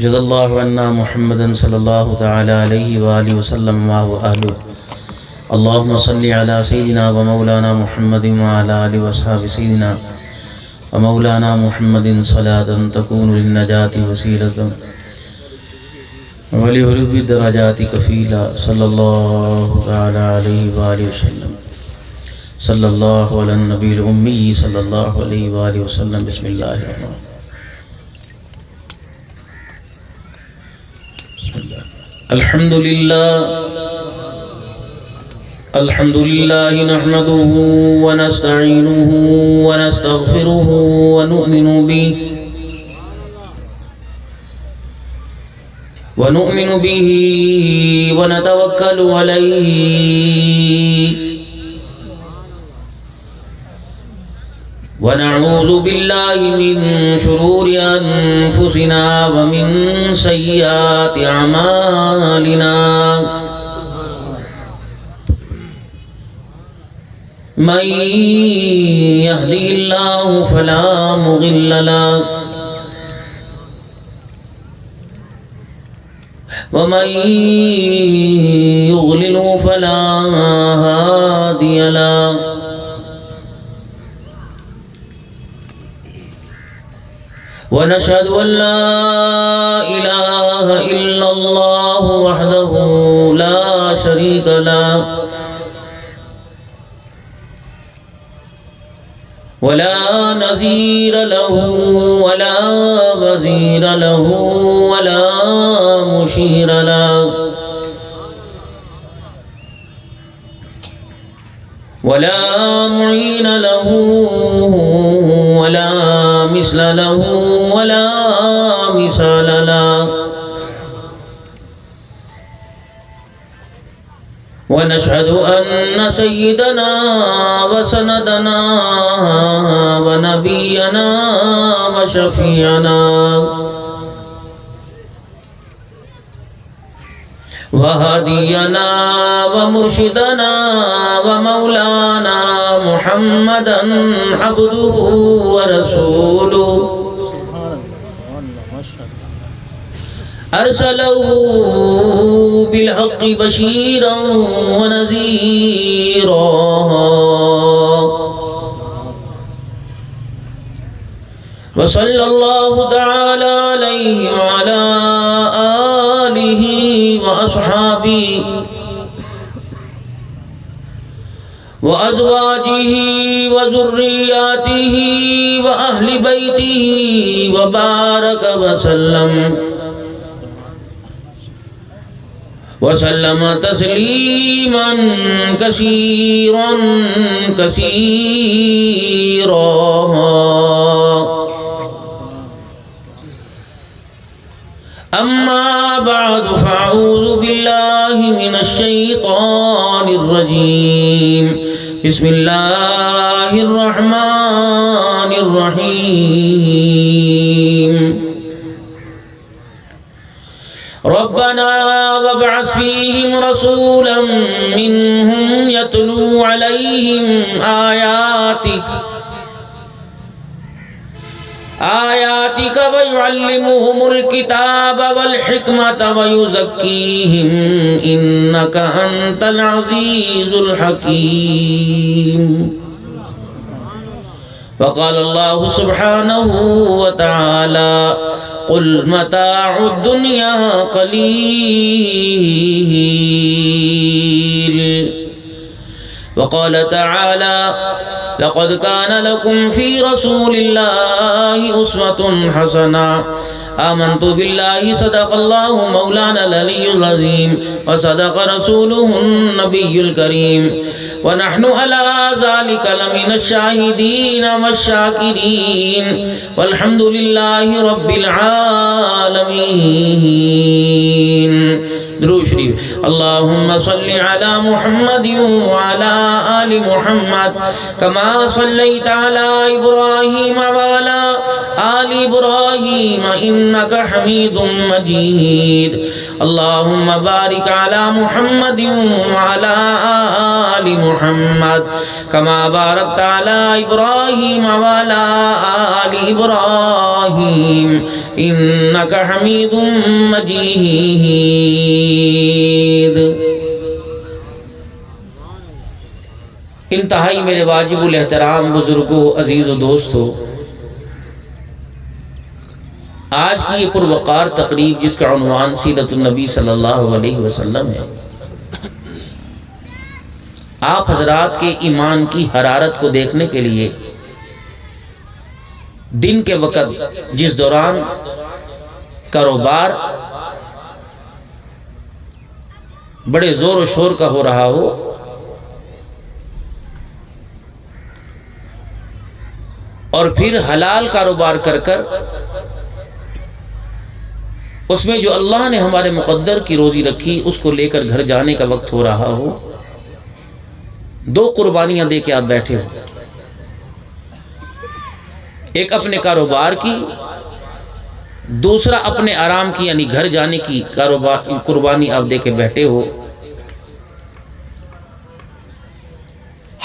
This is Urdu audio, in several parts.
جزا اللہ عنا محمدا صلی اللہ تعالی علیہ وآلہ وسلم وآلہ اللہم صلی علی سیدنا و مولانا محمد وعلی آلہ وصحاب سیدنا و مولانا محمد صلاة تکون للنجاة وسیلة ولحلوب الدرجات کفیلا صلی اللہ تعالی علیہ وآلہ وسلم صلی اللہ علی النبی الامی صلی اللہ علیہ وآلہ وسلم بسم اللہ الرحمن الحمد لله نحمده ونستعينه ونستغفره ونؤمن به ونتوكل عليه ونعوذ بالله من شرور أنفسنا ومن سيئات أعمالنا من يهده الله فلا مضل له ومن يضلل فلا هادي له ونشهد أن لا إله إلا الله وحده لا شريك له ولا نظير له ولا وزير له ولا مشير له ولا معين له ولا مثل له ولا مثال له ونشهد أن سيدنا وسندنا ونبينا وشفيعنا وهدينا ومرشدنا ومولانا محمدا عبده ورسوله أرسله بالحق بشيرا ونذيرا وصلى الله تعالى عليه وعلى آله وأصحابه وأزواجه وذرياته وأهل بيته وبارك وسلم تسليما كثيرا أما بعد فأعوذ بالله من الشيطان الرجيم بسم الله الرحمن الرحيم ربنا وابعث فيهم رسولا منهم يتلو عليهم آياتك ويعلمهم الكتاب والحكمة ويزكيهم إنك أنت العزيز الحكيم وقال الله سبحانه وتعالى قل متاع الدنيا قليل وقال تعالى لقد كان لكم في رسول الله أسوة حسنة آمنت بالله صدق الله مولانا العلي العظيم وصدق رسوله النبي الكريم ونحن على ذلك لمن الشاهدين والشاكرين والحمد لله رب العالمين. درود شریف. اللهم صل على محمد وعلى آل محمد كما صليت على إبراهيم وعلى آل إبراهيم إنك حميد مجيد. اللہم بارک علی محمد وعلی آل محمد کما بارکت علی ابراہیم وعلی آل ابراہیم انک حمید مجید۔ انتہائی میرے واجب الاحترام بزرگوں، عزیز و دوستوں، آج کی یہ پروقار تقریب جس کا عنوان سیرت النبی صلی اللہ علیہ وسلم ہے، آپ حضرات کے ایمان کی حرارت کو دیکھنے کے لیے دن کے وقت جس دوران کاروبار بڑے زور و شور کا ہو رہا ہو، اور پھر حلال کاروبار کر کر اس میں جو اللہ نے ہمارے مقدر کی روزی رکھی اس کو لے کر گھر جانے کا وقت ہو رہا ہو، دو قربانیاں دے کے آپ بیٹھے ہو، ایک اپنے کاروبار کی، دوسرا اپنے آرام کی یعنی گھر جانے کی قربانی آپ دے کے بیٹھے ہو۔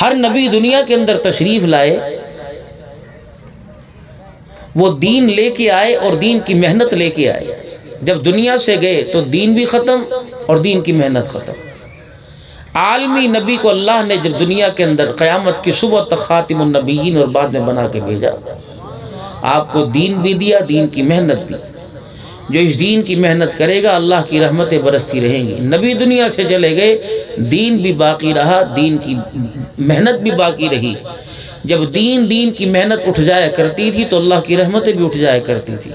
ہر نبی دنیا کے اندر تشریف لائے، وہ دین لے کے آئے اور دین کی محنت لے کے آئے۔ جب دنیا سے گئے تو دین بھی ختم اور دین کی محنت ختم۔ عالمی نبی کو اللہ نے جب دنیا کے اندر قیامت کی صبح تک خاتم النبیین اور بعد میں بنا کے بھیجا، آپ کو دین بھی دیا، دین کی محنت دی۔ جو اس دین کی محنت کرے گا اللہ کی رحمتیں برستی رہیں گی۔ نبی دنیا سے چلے گئے، دین بھی باقی رہا، دین کی محنت بھی باقی رہی۔ جب دین کی محنت اٹھ جایا کرتی تھی تو اللہ کی رحمتیں بھی اٹھ جایا کرتی تھی۔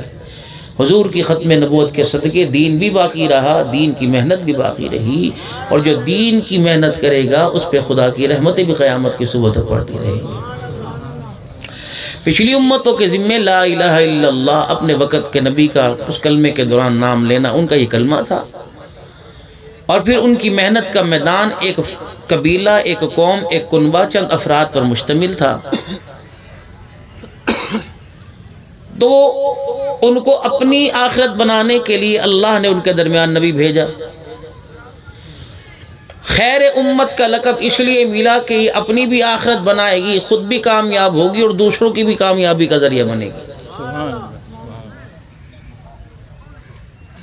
حضور کی ختم نبوت کے صدقے دین بھی باقی رہا، دین کی محنت بھی باقی رہی، اور جو دین کی محنت کرے گا اس پہ خدا کی رحمتیں بھی قیامت کی صبح تک پڑتی رہیں گی۔ پچھلی امتوں کے ذمے لا الہ الا اللہ اپنے وقت کے نبی کا اس کلمے کے دوران نام لینا ان کا یہ کلمہ تھا، اور پھر ان کی محنت کا میدان ایک قبیلہ، ایک قوم، ایک کنبہ، چند افراد پر مشتمل تھا۔ تو ان کو اپنی آخرت بنانے کے لیے اللہ نے ان کے درمیان نبی بھیجا۔ خیر امت کا لقب اس لیے ملا کہ یہ اپنی بھی آخرت بنائے گی، خود بھی کامیاب ہوگی اور دوسروں کی بھی کامیابی کا ذریعہ بنے گی۔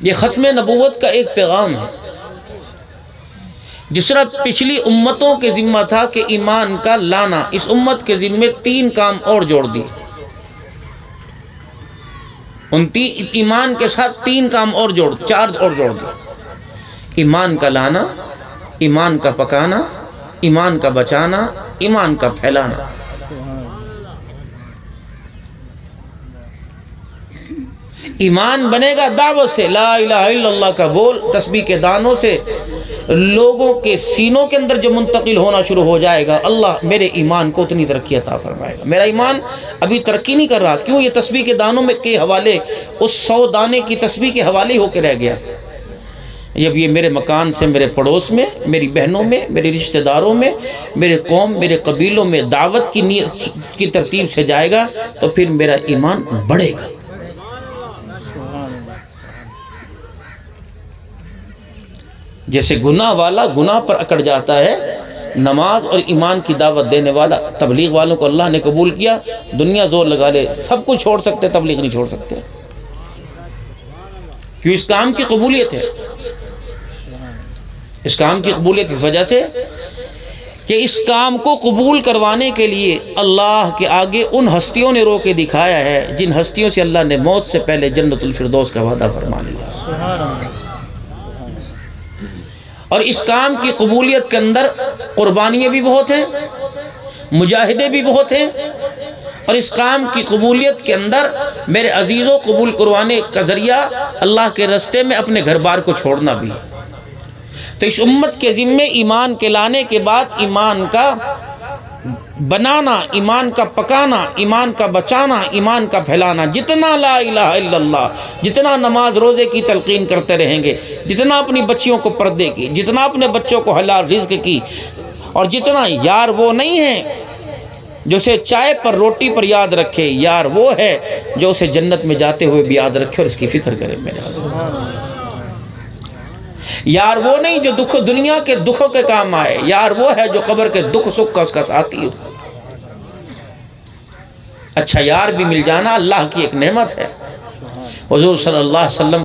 یہ ختم نبوت کا ایک پیغام ہے۔ جس طرح پچھلی امتوں کے ذمہ تھا کہ ایمان کا لانا، اس امت کے ذمہ 3 کام اور جوڑ دی۔ ایمان کے ساتھ 3 کام اور 4 اور جوڑ دی: ایمان کا لانا، ایمان کا پکانا، ایمان کا بچانا، ایمان کا پھیلانا۔ ایمان بنے گا دعوت سے، لا الہ الا اللہ کا بول تسبیح کے دانوں سے لوگوں کے سینوں کے اندر جو منتقل ہونا شروع ہو جائے گا، اللہ میرے ایمان کو اتنی ترقی عطا فرمائے گا۔ میرا ایمان ابھی ترقی نہیں کر رہا، کیوں؟ یہ تسبیح کے دانوں میں کے حوالے، اس 100 دانے کی تسبیح کے حوالے ہو کے رہ گیا۔ جب یہ میرے مکان سے، میرے پڑوس میں، میری بہنوں میں، میرے رشتہ داروں میں، میرے قوم، میرے قبیلوں میں دعوت کی نیت کی ترتیب سے جائے گا تو پھر میرا ایمان بڑھے گا۔ جیسے گناہ والا گناہ پر اکڑ جاتا ہے، نماز اور ایمان کی دعوت دینے والا، تبلیغ والوں کو اللہ نے قبول کیا، دنیا زور لگا لے سب کچھ چھوڑ سکتے، تبلیغ نہیں چھوڑ سکتے، کیوں؟ اس کام کی قبولیت ہے۔ اس کام کی قبولیت اس وجہ سے کہ اس کام کو قبول کروانے کے لیے اللہ کے آگے ان ہستیوں نے رو کے دکھایا ہے جن ہستیوں سے اللہ نے موت سے پہلے جنت الفردوس کا وعدہ فرما لیا۔ اور اس کام کی قبولیت کے اندر قربانیاں بھی بہت ہیں، مجاہدے بھی بہت ہیں، اور اس کام کی قبولیت کے اندر میرے عزیزوں قبول کروانے کا ذریعہ اللہ کے راستے میں اپنے گھر بار کو چھوڑنا بھی۔ تو اس امت کے ذمے ایمان کے لانے کے بعد ایمان کا بنانا، ایمان کا پکانا، ایمان کا بچانا، ایمان کا پھیلانا۔ جتنا لا الہ الا اللہ، جتنا نماز روزے کی تلقین کرتے رہیں گے، جتنا اپنی بچیوں کو پردے کی، جتنا اپنے بچوں کو حلال رزق کی، اور جتنا یار وہ نہیں ہے جو اسے چائے پر روٹی پر یاد رکھے، یار وہ ہے جو اسے جنت میں جاتے ہوئے بھی یاد رکھے اور اس کی فکر کرے۔ میرے حضرت یار وہ نہیں جو دنیا کے دکھوں کے کام آئے، یار وہ ہے جو قبر کے دکھ سکھ کا اس کا ساتھی ہو۔ اچھا یار بھی مل جانا اللہ کی ایک نعمت ہے۔ حضور صلی اللہ علیہ وسلم